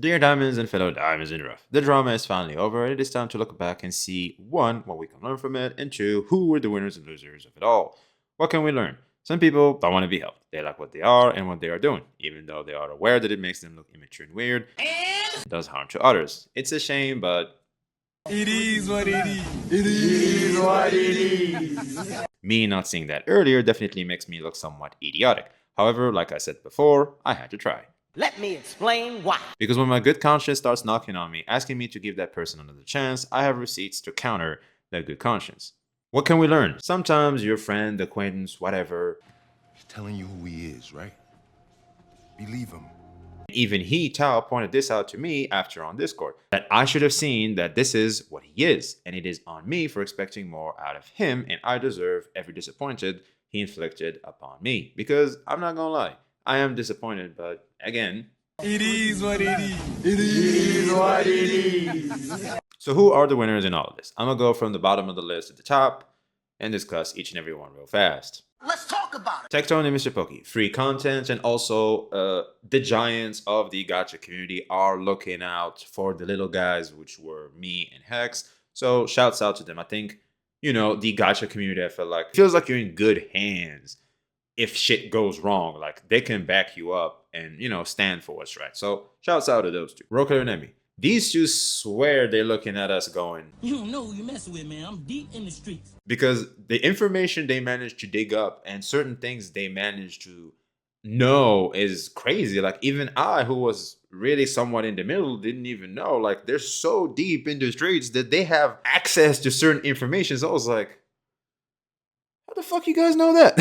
Dear diamonds and fellow diamonds in the rough, the drama is finally over and it is time to look back and see 1. What we can learn from it, and 2. Who were the winners and losers of it all. What can we learn? Some people don't want to be helped. They like what they are and what they are doing, even though they are aware that it makes them look immature and weird and does harm to others. It's a shame, but it is what it is. It is what it is. Me not seeing that earlier definitely makes me look somewhat idiotic. However, like I said before, I had to try. Let me explain why. Because when my good conscience starts knocking on me, asking me to give that person another chance, I have receipts to counter that good conscience. What can we learn? Sometimes your friend, acquaintance, whatever, he's telling you who he is, right? Believe him. Even he, Tao, pointed this out to me after on Discord, that I should have seen that this is what he is, and it is on me for expecting more out of him, and I deserve every disappointment he inflicted upon me. Because I'm not gonna lie, I am disappointed, but again, it is what it is. It is what it is. So who are the winners in all of this? I'm gonna go from the bottom of the list to the top and discuss each and every one real fast. Let's talk about it. Tectone and Mr. Pokey, free content, and also the giants of the gacha community are looking out for the little guys, which were me and Hex. So shouts out to them. I think, you know, the gacha community, I feel like, feels like you're in good hands if shit goes wrong. Like, they can back you up and, you know, stand for what's right. So shouts out to those two. Roker and Emmy. These two swear they're looking at us going, you don't know who you're messing with, man. I'm deep in the streets. Because the information they managed to dig up and certain things they managed to know is crazy. Like, even I, who was really somewhat in the middle, didn't even know. Like, they're so deep in the streets that they have access to certain information. So I was like, how the fuck you guys know that?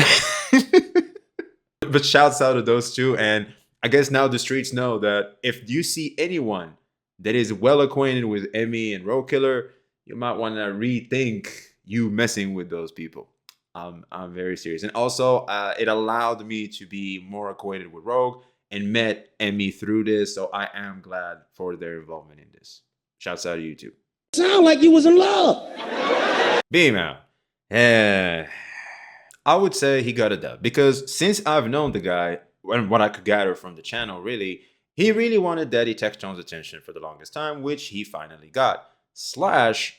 But shouts out to those two. And I guess now the streets know that if you see anyone that is well acquainted with Emmy and Road Killer, you might want to rethink you messing with those people. I'm very serious. And also, it allowed me to be more acquainted with Rogue and met Emmy through this. So I am glad for their involvement in this. Shouts out to you too. Sound like you was in love. Beam out. I would say he got a dub. Because since I've known the guy, and what I could gather from the channel, really, he really wanted Daddy Tectone's attention for the longest time, which he finally got. Slash,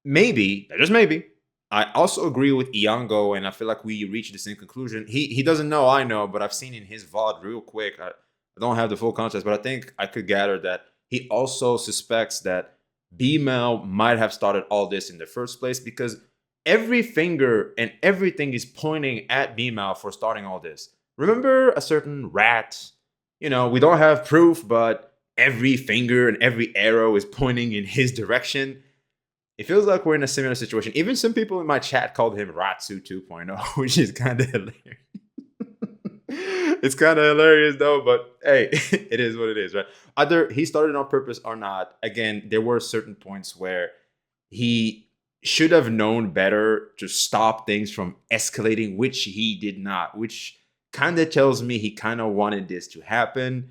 maybe, just maybe, I also agree with Iango, and I feel like we reached the same conclusion. He doesn't know I know, but I've seen in his VOD real quick. I don't have the full context, but I think I could gather that he also suspects that B-Mal might have started all this in the first place, because every finger and everything is pointing at B-Mal for starting all this. Remember a certain rat? You know, we don't have proof, but every finger and every arrow is pointing in his direction. It feels like we're in a similar situation. Even some people in my chat called him Ratsu 2.0, which is kind of hilarious. It's kind of hilarious though, but hey, it is what it is, right? Either he started on purpose or not. Again, there were certain points where he should have known better to stop things from escalating, which he did not, which kind of tells me he kind of wanted this to happen.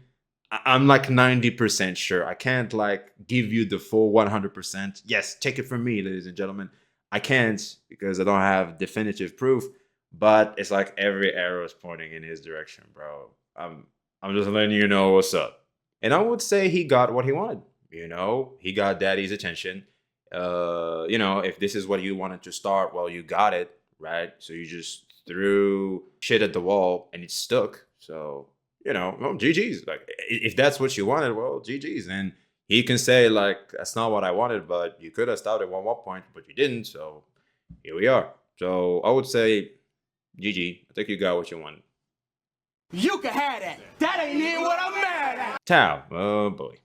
I'm like 90% sure. I can't like give you the full 100%. Yes, take it from me, ladies and gentlemen. I can't because I don't have definitive proof, but it's like every arrow is pointing in his direction, bro. I'm just letting you know what's up. And I would say he got what he wanted. You know, he got Daddy's attention. You know, if this is what you wanted to start, well, you got it, right? So you just threw shit at the wall and it stuck. So, you know, well, GG's. Like, if that's what you wanted, well, GG's. And he can say, like, that's not what I wanted, but you could have started at one point, but you didn't. So here we are. So I would say, GG. I think you got what you wanted. You can have that. That ain't even what I'm mad at. Tao. Oh, boy.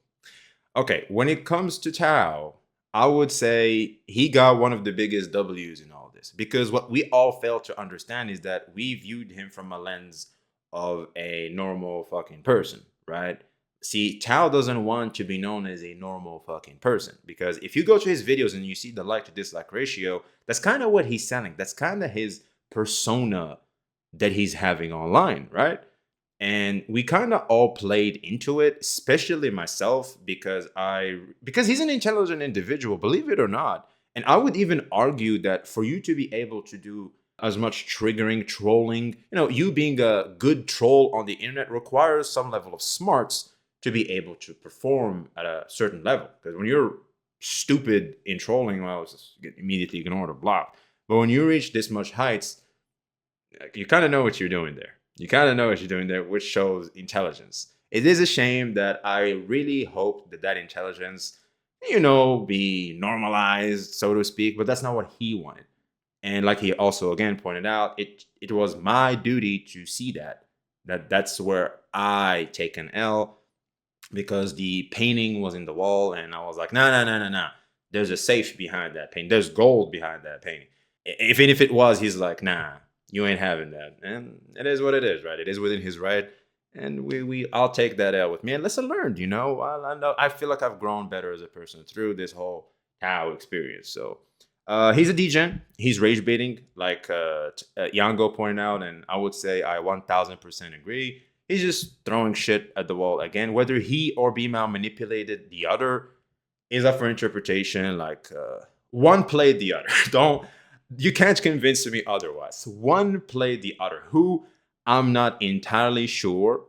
Okay, when it comes to Tao, I would say he got one of the biggest W's in all this. Because what we all fail to understand is that we viewed him from a lens of a normal fucking person, right? See, Tao doesn't want to be known as a normal fucking person. Because if you go to his videos and you see the like to dislike ratio, that's kind of what he's selling. That's kind of his persona that he's having online, right? And we kind of all played into it, especially myself, because he's an intelligent individual, believe it or not. And I would even argue that for you to be able to do as much triggering, trolling, you know, you being a good troll on the internet requires some level of smarts to be able to perform at a certain level. Because when you're stupid in trolling, well, it's just get immediately ignored or blocked. But when you reach this much heights, like, you kind of know what you're doing there. You kind of know what you're doing there, which shows intelligence. It is a shame that I really hope that intelligence, be normalized, so to speak, but that's not what he wanted. And like he also again pointed out, it was my duty to see that's where I take an L, because the painting was in the wall, and I was like, no. There's a safe behind that painting. There's gold behind that painting. If it was, he's like, nah, you ain't having that. And it is what it is, right? It is within his right. And I'll take that L with me. And lesson learned, I feel like I've grown better as a person through this whole Tao experience. So he's a degen. He's rage baiting, like Yango pointed out, and I would say I 1000% agree. He's just throwing shit at the wall again. Whether he or B-Mal manipulated the other is up for interpretation. Like one played the other. You can't convince me otherwise. One played the other. Who? I'm not entirely sure.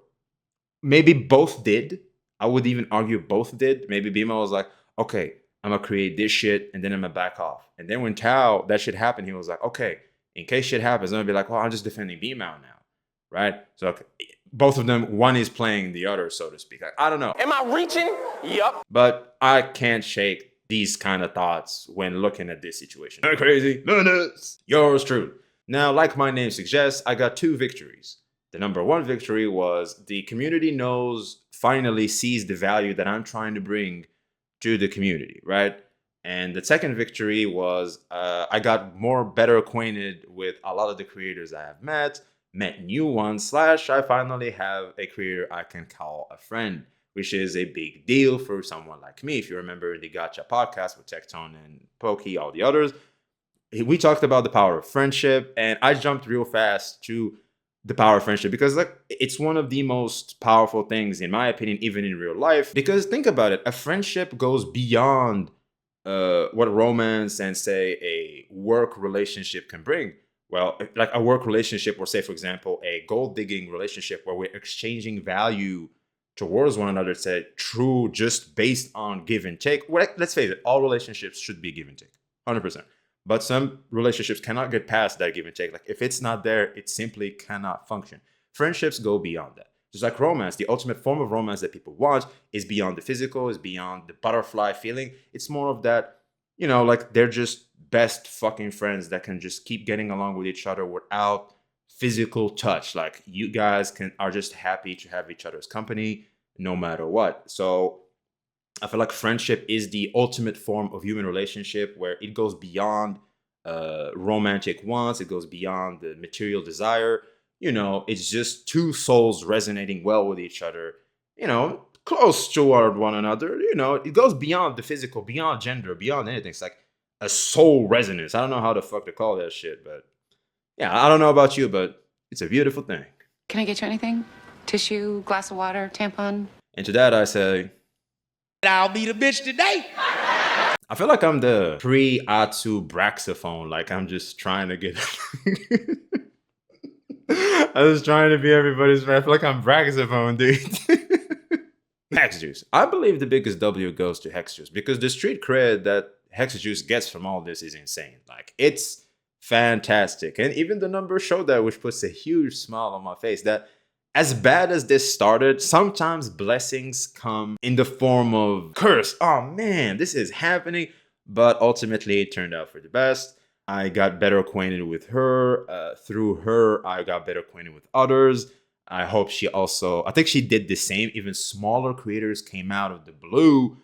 Maybe both did. I would even argue both did. Maybe B-Mal was like, okay, I'm gonna create this shit and then I'm gonna back off. And then when Tao, that shit happened, he was like, okay, in case shit happens, I'm gonna be like, well, I'm just defending B-Mal now, right? So okay, both of them, one is playing the other, so to speak. Like, I don't know. Am I reaching? Yup. But I can't shake these kind of thoughts when looking at this situation. Not crazy, no nuts. Yours true. Now, like my name suggests, I got 2 victories. The number 1 victory was the community finally sees the value that I'm trying to bring to the community, right? And the second victory was I got better acquainted with a lot of the creators I have met new ones, / I finally have a creator I can call a friend, which is a big deal for someone like me. If you remember the Gacha podcast with Tectone and Pokey, all the others, we talked about the power of friendship, and I jumped real fast to the power of friendship because it's one of the most powerful things, in my opinion, even in real life. Because think about it, a friendship goes beyond what romance and, say, a work relationship can bring. Well, like a work relationship, or say, for example, a gold digging relationship where we're exchanging value towards one another, say, true, just based on give and take. Well, let's face it, all relationships should be give and take, 100%. But some relationships cannot get past that give and take. Like, if it's not there, it simply cannot function. Friendships go beyond that. Just like romance, the ultimate form of romance that people want is beyond the physical, is beyond the butterfly feeling. It's more of that, like they're just best fucking friends that can just keep getting along with each other without physical touch. Like, you guys are just happy to have each other's company no matter what. So I feel like friendship is the ultimate form of human relationship, where it goes beyond romantic wants. It goes beyond the material desire. It's just 2 souls resonating well with each other, close toward one another. It goes beyond the physical, beyond gender, beyond anything. It's like a soul resonance. I don't know how the fuck to call that shit, but yeah, I don't know about you, but it's a beautiful thing. Can I get you anything? Tissue, glass of water, tampon? And to that I say, I'll be the bitch today. I feel like I'm the pre-Atsu Braxophone. Like, I'm just trying to get... I was trying to be everybody's friend. I feel like I'm Braxophone, dude. Hexjuice. I believe the biggest W goes to Hexjuice, because the street cred that Hexjuice gets from all this is insane. Like, it's fantastic. And even the numbers show that, which puts a huge smile on my face, that as bad as this started, sometimes blessings come in the form of curse. Oh man, this is happening. But ultimately, it turned out for the best. I got better acquainted with her. Through her, I got better acquainted with others. I hope I think she did the same. Even smaller creators came out of the blue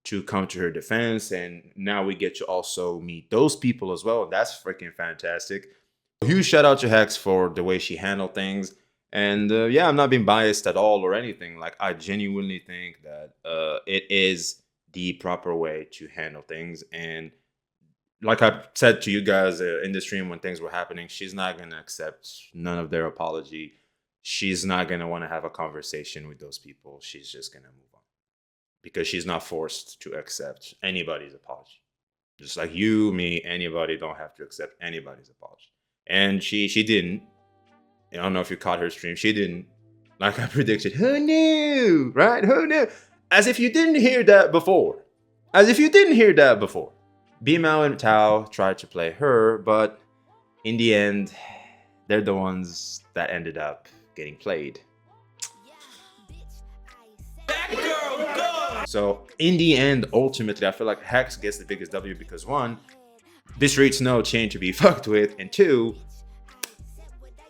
to come to her defense. And now we get to also meet those people as well. That's freaking fantastic. Huge shout out to Hex for the way she handled things. And yeah, I'm not being biased at all or anything. Like, I genuinely think that it is the proper way to handle things. And like I said to you guys in the stream when things were happening, she's not going to accept none of their apology. She's not going to want to have a conversation with those people. She's just going to move on, because she's not forced to accept anybody's apology. Just like you, me, anybody don't have to accept anybody's apology. And she didn't. I don't know if you caught her stream. She didn't. Like I predicted. Who knew? Right? Who knew? As if you didn't hear that before. As if you didn't hear that before. Bimao and Tao tried to play her, but in the end, they're the ones that ended up getting played. So in the end, ultimately, I feel like Hex gets the biggest W because 1, this reads no chain to be fucked with, and 2,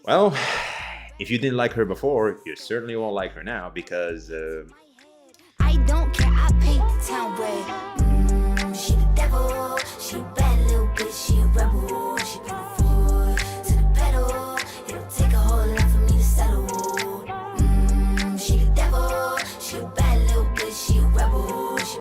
well, if you didn't like her before, you certainly won't like her now because